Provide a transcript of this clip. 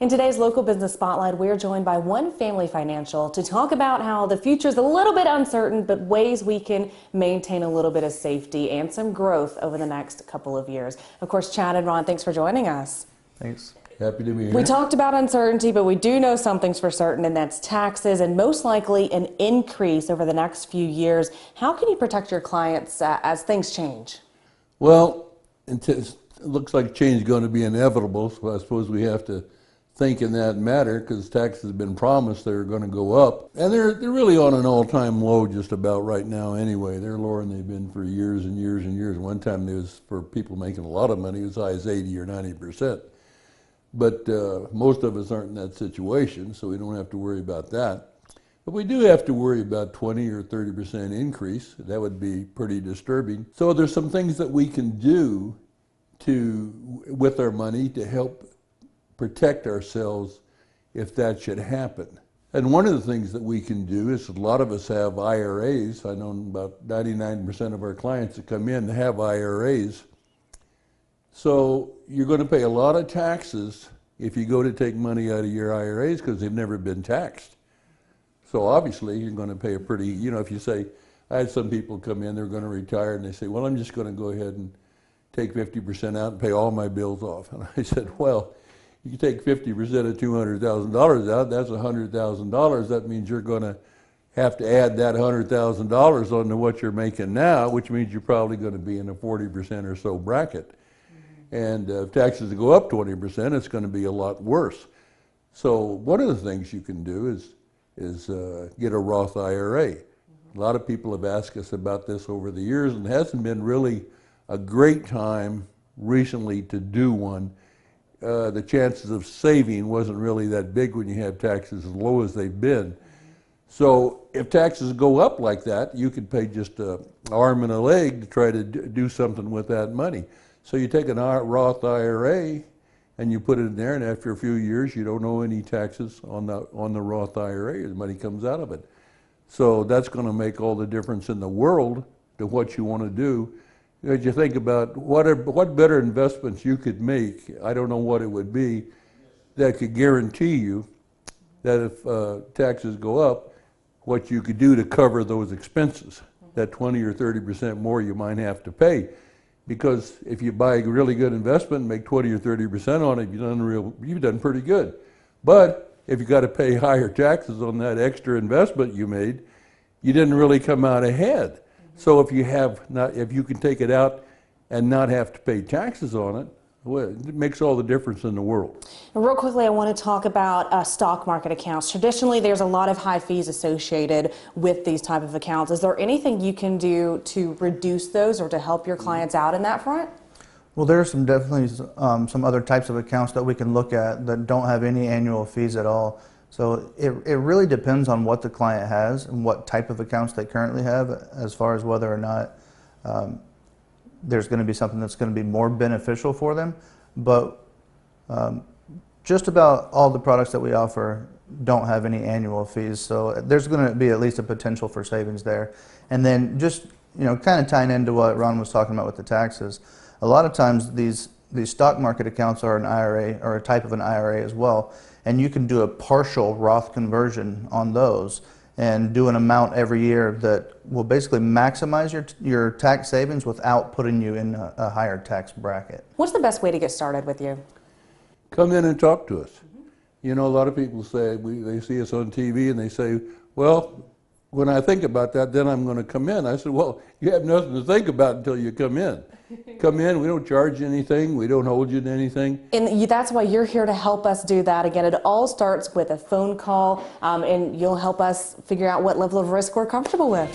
In today's Local Business Spotlight, we're joined by One Family Financial to talk about how the future is a little bit uncertain, but ways we can maintain a little bit of safety and some growth over the next couple of years. Of course, Chad and Ron, thanks for joining us. Thanks. Happy to be here. We talked about uncertainty, but we do know something's for certain, and that's taxes and most likely an increase over the next few years. How can you protect your clients as things change? Well, it looks like change is going to be inevitable, so I suppose we have to think in that matter, because taxes have been promised they're going to go up. And they're really on an all-time low just about right now anyway. They're lower than they've been for years and years and years. One time it was, for people making a lot of money, it was as high as 80 or 90%. But most of us aren't in that situation, so we don't have to worry about that. But we do have to worry about 20 or 30% increase. That would be pretty disturbing. So there's some things that we can do with our money to help protect ourselves if that should happen. And one of the things that we can do is, a lot of us have IRAs. I know about 99% of our clients that come in have IRAs. So you're going to pay a lot of taxes if you go to take money out of your IRAs because they've never been taxed. So obviously you're going to pay a pretty, if you say, I had some people come in, they're going to retire, and they say, well, I'm just going to go ahead and take 50% out and pay all my bills off. And I said, well, you take 50% of $200,000 out, that's $100,000. That means you're going to have to add that $100,000 onto what you're making now, which means you're probably going to be in a 40% or so bracket. And if taxes go up 20%, it's going to be a lot worse. So one of the things you can do is get a Roth IRA. A lot of people have asked us about this over the years, and it hasn't been really a great time recently to do one. The chances of saving wasn't really that big when you have taxes as low as they've been. So if taxes go up like that, you could pay just an arm and a leg to try to do something with that money. So you take a Roth IRA and you put it in there, and after a few years you don't owe any taxes on the Roth IRA. The money comes out of it. So that's going to make all the difference in the world to what you want to do. As you think about what better investments you could make, I don't know what it would be, that could guarantee you that if taxes go up, what you could do to cover those expenses, that 20 or 30% more you might have to pay. Because if you buy a really good investment and make 20 or 30% on it, you've done pretty good. But if you got to pay higher taxes on that extra investment you made, you didn't really come out ahead. So if you can take it out and not have to pay taxes on it, well, it makes all the difference in the world. And real quickly, I want to talk about stock market accounts. Traditionally, there's a lot of high fees associated with these type of accounts. Is there anything you can do to reduce those or to help your clients out in that front? Well, there are definitely some other types of accounts that we can look at that don't have any annual fees at all. So it really depends on what the client has and what type of accounts they currently have, as far as whether or not there's going to be something that's going to be more beneficial for them. But just about all the products that we offer don't have any annual fees, so there's going to be at least a potential for savings there. And then just kind of tying into what Ron was talking about with the taxes, a lot of times these stock market accounts are an IRA, or a type of an IRA as well, and you can do a partial Roth conversion on those and do an amount every year that will basically maximize your tax savings without putting you in a higher tax bracket. What's the best way to get started with you? Come in and talk to us. A lot of people say, they see us on TV and they say, well, when I think about that, then I'm going to come in. I said, well, you have nothing to think about until you come in. Come in, we don't charge you anything, we don't hold you to anything. And that's why you're here to help us do that. Again, it all starts with a phone call, and you'll help us figure out what level of risk we're comfortable with.